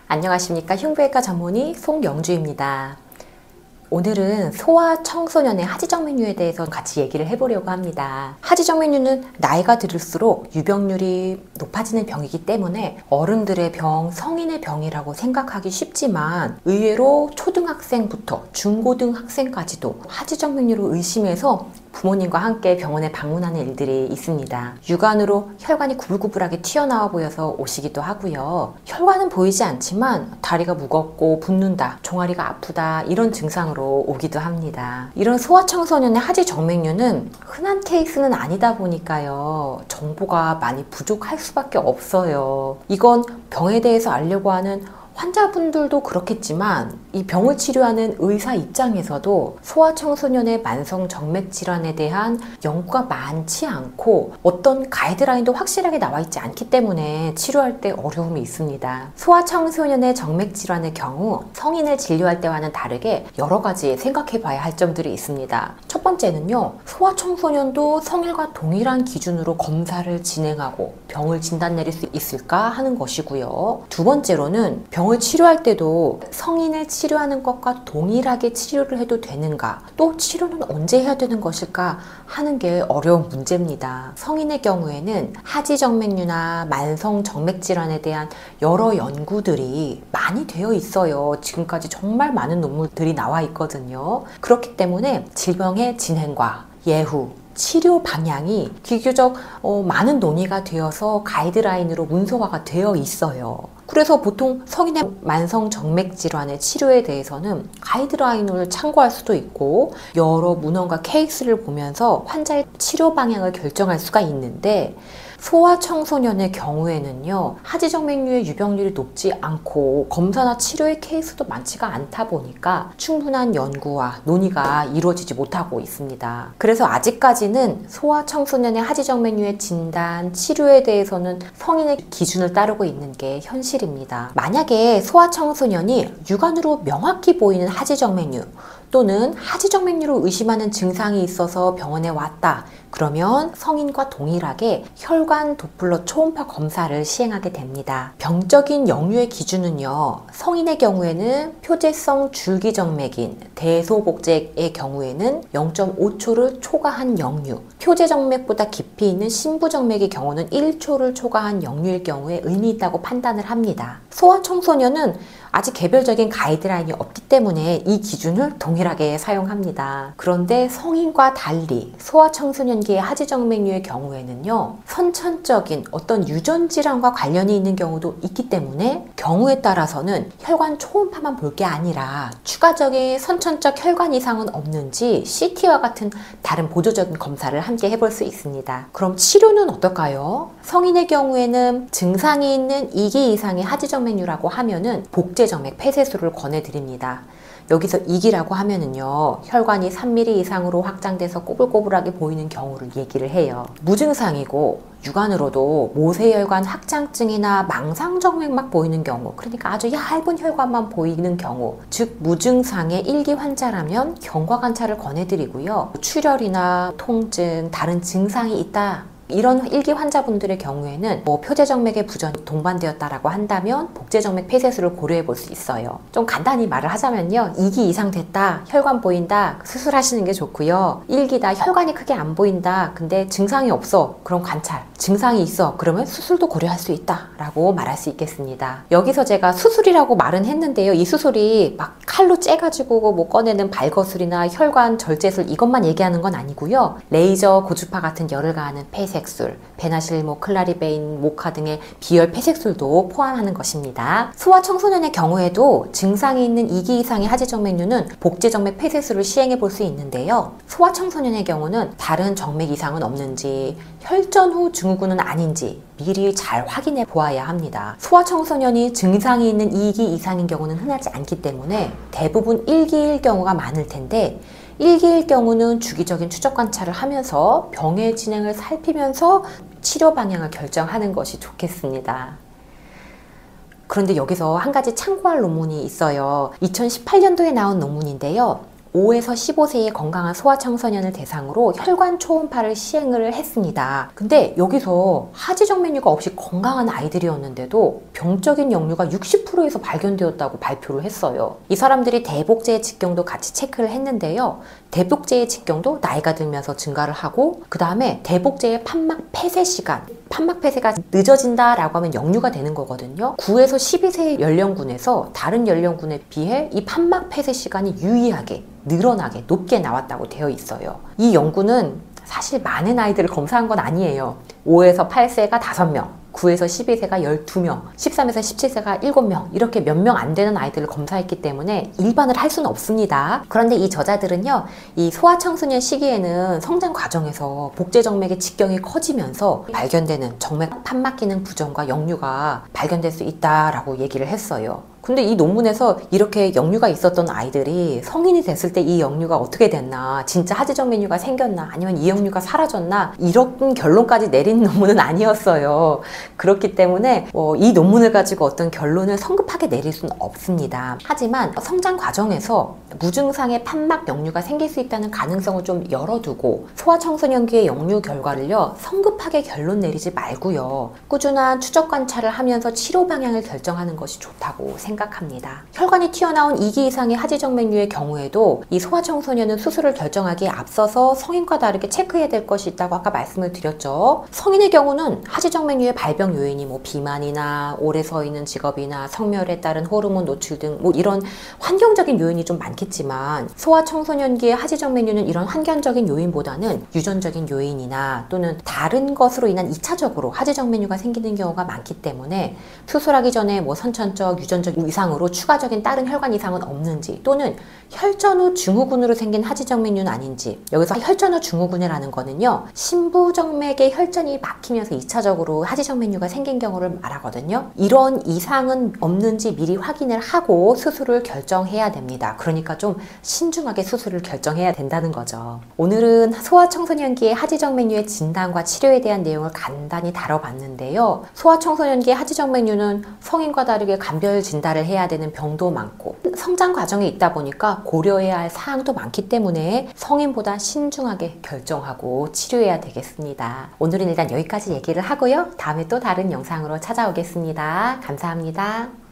안녕하십니까. 흉부외과 전문의 송영주입니다. 오늘은 소아 청소년의 하지정맥류에 대해서 같이 얘기를 해보려고 합니다. 하지정맥류는 나이가 들을수록 유병률이 높아지는 병이기 때문에 어른들의 병, 성인의 병이라고 생각하기 쉽지만 의외로 초등학생부터 중고등학생까지도 하지정맥류를 의심해서 부모님과 함께 병원에 방문하는 일들이 있습니다. 육안으로 혈관이 구불구불하게 튀어나와 보여서 오시기도 하고요. 혈관은 보이지 않지만 다리가 무겁고 붓는다, 종아리가 아프다 이런 증상으로 오기도 합니다. 이런 소아청소년의 하지정맥류는 흔한 케이스는 아니다 보니까요. 정보가 많이 부족할 수밖에 없어요. 이건 병에 대해서 알려고 하는 환자분들도 그렇겠지만 이 병을 치료하는 의사 입장에서도 소아청소년의 만성정맥질환에 대한 연구가 많지 않고 어떤 가이드라인도 확실하게 나와 있지 않기 때문에 치료할 때 어려움이 있습니다. 소아청소년의 정맥질환의 경우 성인을 진료할 때와는 다르게 여러 가지 생각해 봐야 할 점들이 있습니다. 첫 번째는요, 소아청소년도 성인과 동일한 기준으로 검사를 진행하고 병을 진단 내릴 수 있을까 하는 것이고요. 두 번째로는 병을 치료할 때도 성인을 치료하는 것과 동일하게 치료를 해도 되는가, 또 치료는 언제 해야 되는 것일까 하는 게 어려운 문제입니다. 성인의 경우에는 하지정맥류나 만성정맥질환에 대한 여러 연구들이 많이 되어 있어요. 지금까지 정말 많은 논문들이 나와 있거든요. 그렇기 때문에 질병의 진행과 예후, 치료 방향이 비교적 많은 논의가 되어서 가이드라인으로 문서화가 되어 있어요. 그래서 보통 성인의 만성정맥질환의 치료에 대해서는 가이드라인을 참고할 수도 있고 여러 문헌과 케이스를 보면서 환자의 치료 방향을 결정할 수가 있는데, 소아청소년의 경우에는요, 하지정맥류의 유병률이 높지 않고 검사나 치료의 케이스도 많지가 않다 보니까 충분한 연구와 논의가 이루어지지 못하고 있습니다. 그래서 아직까지는 소아청소년의 하지정맥류의 진단, 치료에 대해서는 성인의 기준을 따르고 있는 게 현실입니다. 만약에 소아청소년이 육안으로 명확히 보이는 하지정맥류 또는 하지정맥류를 의심하는 증상이 있어서 병원에 왔다, 그러면 성인과 동일하게 혈관 도플러 초음파 검사를 시행하게 됩니다. 병적인 역류의 기준은요, 성인의 경우에는 표재성 줄기정맥인 대소복제의 경우에는 0.5초를 초과한 역류, 표재정맥보다 깊이 있는 심부정맥의 경우는 1초를 초과한 역류일 경우에 의미 있다고 판단을 합니다. 소아청소년은 아직 개별적인 가이드라인이 없기 때문에 이 기준을 동일하게 사용합니다. 그런데 성인과 달리 소아청소년기의 하지정맥류의 경우에는요, 선천적인 어떤 유전질환과 관련이 있는 경우도 있기 때문에 경우에 따라서는 혈관 초음파만 볼 게 아니라 추가적인 선천적 혈관 이상은 없는지 CT와 같은 다른 보조적인 검사를 함께 해볼 수 있습니다. 그럼 치료는 어떨까요? 성인의 경우에는 증상이 있는 2기 이상의 하지정맥류라고 하면은 복제정맥 폐쇄술을 권해드립니다. 여기서 2기라고 하면은요, 혈관이 3mm 이상으로 확장돼서 꼬불꼬불하게 보이는 경우를 얘기를 해요. 무증상이고 육안으로도 모세혈관 확장증이나 망상정맥만 보이는 경우, 그러니까 아주 얇은 혈관만 보이는 경우, 즉 무증상의 1기 환자라면 경과관찰을 권해드리고요. 출혈이나 통증, 다른 증상이 있다, 이런 1기 환자분들의 경우에는 표재정맥의 부전이 동반되었다라고 한다면 복제정맥 폐쇄술을 고려해 볼 수 있어요. 좀 간단히 말을 하자면요, 2기 이상 됐다, 혈관 보인다, 수술하시는 게 좋고요. 1기다, 혈관이 크게 안 보인다, 근데 증상이 없어, 그럼 관찰. 증상이 있어, 그러면 수술도 고려할 수 있다 라고 말할 수 있겠습니다. 여기서 제가 수술이라고 말은 했는데요, 이 수술이 막 칼로 째가지고 뭐 꺼내는 발거술이나 혈관 절제술 이것만 얘기하는 건 아니고요. 레이저, 고주파 같은 열을 가하는 폐색술, 베나실, 클라리베인, 모카 등의 비열 폐색술도 포함하는 것입니다. 소아청소년의 경우에도 증상이 있는 2기 이상의 하지정맥류는 복제정맥 폐쇄술을 시행해 볼 수 있는데요. 소아청소년의 경우는 다른 정맥 이상은 없는지, 혈전 후 증후군은 아닌지 미리 잘 확인해 보아야 합니다. 소아청소년이 증상이 있는 2기 이상인 경우는 흔하지 않기 때문에 대부분 1기일 경우가 많을 텐데, 1기일 경우는 주기적인 추적 관찰을 하면서 병의 진행을 살피면서 치료 방향을 결정하는 것이 좋겠습니다. 그런데 여기서 한 가지 참고할 논문이 있어요. 2018년도에 나온 논문인데요. 5에서 15세의 건강한 소아청소년을 대상으로 혈관 초음파를 시행을 했습니다. 근데 여기서 하지정 메뉴가 없이 건강한 아이들이었는데도 병적인 역류가 60%에서 발견되었다고 발표를 했어요. 이 사람들이 대복제의 직경도 같이 체크를 했는데요. 대복제의 직경도 나이가 들면서 증가를 하고, 그 다음에 대복제의 판막 폐쇄 시간, 판막 폐쇄가 늦어진다라고 하면 역류가 되는 거거든요. 9에서 12세의 연령군에서 다른 연령군에 비해 이 판막 폐쇄 시간이 유의하게 늘어나게 높게 나왔다고 되어 있어요. 이 연구는 사실 많은 아이들을 검사한 건 아니에요. 5에서 8세가 5명, 9에서 12세가 12명, 13에서 17세가 7명, 이렇게 몇 명 안 되는 아이들을 검사했기 때문에 일반을 할 수는 없습니다. 그런데 이 저자들은요, 이 소아청소년 시기에는 성장 과정에서 복제정맥의 직경이 커지면서 발견되는 정맥 판막 기능 부정과 역류가 발견될 수 있다라고 얘기를 했어요. 근데 이 논문에서 이렇게 역류가 있었던 아이들이 성인이 됐을 때 이 역류가 어떻게 됐나, 진짜 하지정 메뉴가 생겼나, 아니면 이 역류가 사라졌나, 이런 결론까지 내린 논문은 아니었어요. 그렇기 때문에 이 논문을 가지고 어떤 결론을 성급하게 내릴 수는 없습니다. 하지만 성장 과정에서 무증상의 판막 역류가 생길 수 있다는 가능성을 좀 열어두고 소아청소년기의 역류 결과를요, 성급하게 결론 내리지 말고요, 꾸준한 추적 관찰을 하면서 치료 방향을 결정하는 것이 좋다고 생각합니다. 혈관이 튀어나온 2기 이상의 하지정맥류의 경우에도 이 소아청소년은 수술을 결정하기에 앞서서 성인과 다르게 체크해야 될 것이 있다고 아까 말씀을 드렸죠. 성인의 경우는 하지정맥류의 발병 요인이 비만이나 오래 서 있는 직업이나 성멸에 따른 호르몬 노출 등 이런 환경적인 요인이 좀 많겠지만, 소아청소년기의 하지정맥류는 이런 환경적인 요인보다는 유전적인 요인이나 또는 다른 것으로 인한 2차적으로 하지정맥류가 생기는 경우가 많기 때문에 수술하기 전에 선천적, 유전적 이상으로 추가적인 다른 혈관 이상은 없는지, 또는 혈전 후 증후군으로 생긴 하지정맥류는 아닌지. 여기서 혈전 후 증후군이라는 거는요, 심부정맥의 혈전이 막히면서 2차적으로 하지정맥류가 생긴 경우를 말하거든요. 이런 이상은 없는지 미리 확인을 하고 수술을 결정해야 됩니다. 그러니까 좀 신중하게 수술을 결정해야 된다는 거죠. 오늘은 소아청소년기의 하지정맥류의 진단과 치료에 대한 내용을 간단히 다뤄봤는데요. 소아청소년기의 하지정맥류는 성인과 다르게 감별 진단을 해야 되는 병도 많고 성장 과정에 있다 보니까 고려해야 할 사항도 많기 때문에 성인보다 신중하게 결정하고 치료해야 되겠습니다. 오늘은 일단 여기까지 얘기를 하고요. 다음에 또 다른 영상으로 찾아오겠습니다. 감사합니다.